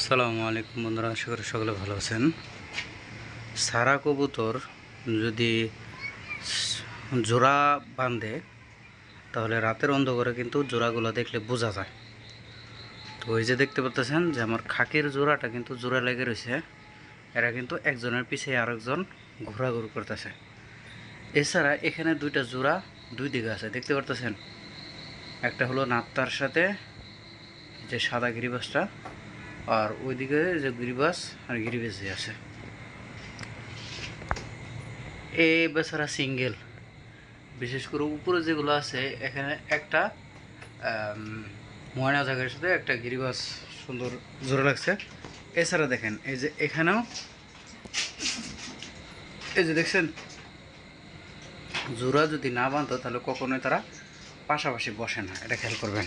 আসসালামু আলাইকুম বন্ধুরা, আশা করি সকলে ভালো আছেন। সারা কবুতর যদি জোড়া বাঁধে তাহলে রাতের অন্ধকারে কিন্তু জোড়াগুলো দেখলে বোঝা যায়। তো এই যে দেখতে পাচ্ছেন যে আমার খাকির জোড়াটা কিন্তু জোড়া লেগে রয়েছে। এরা কিন্তু একজনের পিছিয়ে আরেকজন ঘোরাঘুরি করতেছে। এছাড়া এখানে দুইটা জোড়া দুই দিকে আছে, দেখতে পারতেছেন। একটা হলো নাত্তার সাথে যে সাদা গিরিবাসটা, আর ওইদিকে যে গিরিবাস আর গিরিবাসই আছে। এই বেচারা সিঙ্গেল, বিশেষ করে উপরে যেগুলো আছে এখানে একটা ময়না জায়গার সাথে একটা গিরিবাস সুন্দর জোড়া লাগছে। এছাড়া দেখেন এই যে এখানেও এই যে দেখছেন, জোড়া যদি না বাঁধতো তাহলে কখনোই তারা পাশাপাশি বসে না, এটা খেয়াল করবেন।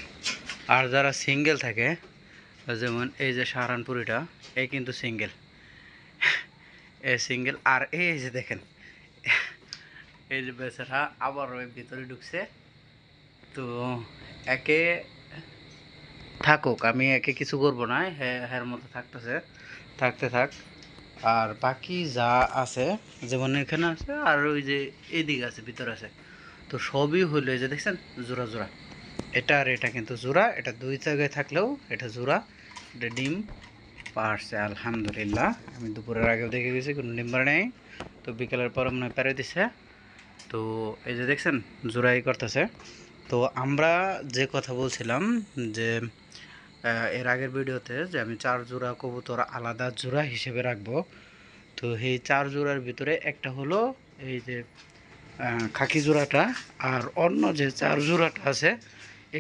আর যারা সিঙ্গেল থাকে, যেমন এই যে সাহারানপুরিটা, এই কিন্তু সিঙ্গেল, এই সিঙ্গেল। আর এই যে দেখেন এই যে বেচারা আবার ওই ভিতরে ঢুকছে। তো একে থাকুক, আমি একে কিছু করবো না, হ্যার মতো থাকতেছে, থাকতে থাক। আর বাকি যা আছে যেমন এখানে আছে আর ওই যে এদিকে আছে, ভিতরে আছে, তো সবই হইলো এই যে দেখছেন জোড়া জোড়া। এটা আর এটা কিন্তু জোড়া, এটা দুই জায়গায় থাকলেও এটা জোড়া। এটা ডিম পারছে আলহামদুলিল্লাহ। আমি দুপুরের আগেও দেখে গেছি কোনো ডিম পারে নেই, তো বিকেলের পর মনে হয় পেরে দিছে। তো এই যে দেখছেন জোড়াই করতেছে। তো আমরা যে কথা বলছিলাম যে এর আগের ভিডিওতে যে আমি 4 জোড়া কবুতর আলাদা জোড়া হিসেবে রাখবো। তো এই 4 জোড়ার ভিতরে একটা হলো এই যে খাকি জোড়াটা, আর অন্য যে 4 জোড়াটা আছে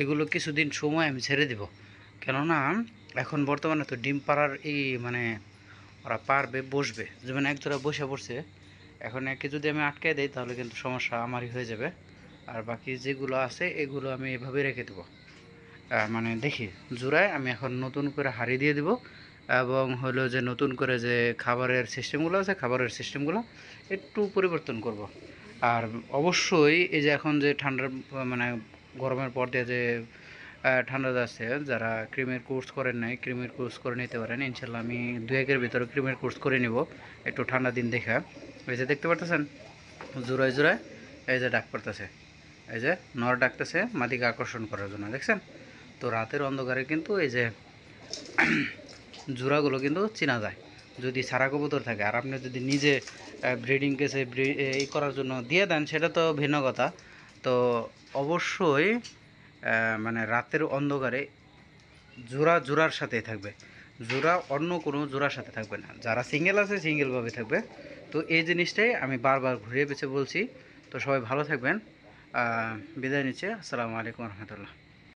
এগুলো কিছুদিন সময় আমি ছেড়ে দিব। কেননা এখন বর্তমানে তো ডিম পাড়ার এই মানে ওরা পারবে, বসবে, যেমন এক জোড়া বসে পড়ছে, এখন একে যদি আমি আটকে দিই তাহলে কিন্তু সমস্যা আমারই হয়ে যাবে। আর বাকি যেগুলো আছে এগুলো আমি এভাবে রেখে দেবো। মানে দেখি জোড়ায় আমি এখন নতুন করে হাঁড়ি দিয়ে দিব, এবং হলো যে নতুন করে যে খাবারের সিস্টেমগুলো আছে খাবারের সিস্টেমগুলো একটু পরিবর্তন করব। আর অবশ্যই এই যে এখন যে ঠান্ডার মানে গরমের পর দিয়ে যে ঠান্ডা যাচ্ছে, যারা ক্রিমের কোর্স করেন নাই ক্রিমের কোর্স করে নিতে পারেন। ইনশাল্লাহ আমি 2-1-এর ভিতরে ক্রিমের কোর্স করে নিব, একটু ঠান্ডা দিন দেখা। এই যে দেখতে পারতেছেন জোড়ায় জোড়ায় এই যে ডাক পড়তেছে, এই যে নর ডাকতেছে মাদিকে আকর্ষণ করার জন্য, দেখছেন। তো রাতের অন্ধকারে কিন্তু এই যে জোড়াগুলো কিন্তু চেনা যায় যদি সারা কবুতর থাকে। আর আপনি যদি নিজে ব্রিডিং কেসে এই করার জন্য দিয়ে দেন সেটা তো ভিন্ন কথা। তো অবশ্যই মানে রাতের অন্ধকারে জোড়া জোড়ার সাথে থাকবে, জোড়া অন্য কোনো জোড়ার সাথে থাকবে না। যারা সিঙ্গেল আছে সিঙ্গেলভাবে থাকবে। তো এই জিনিসটাই আমি বারবার ঘুরিয়ে পেঁচে বলছি। তো সবাই ভালো থাকবেন, বিদায় নিচ্ছে। আসসালামু আলাইকুম রহমতুল্লাহ।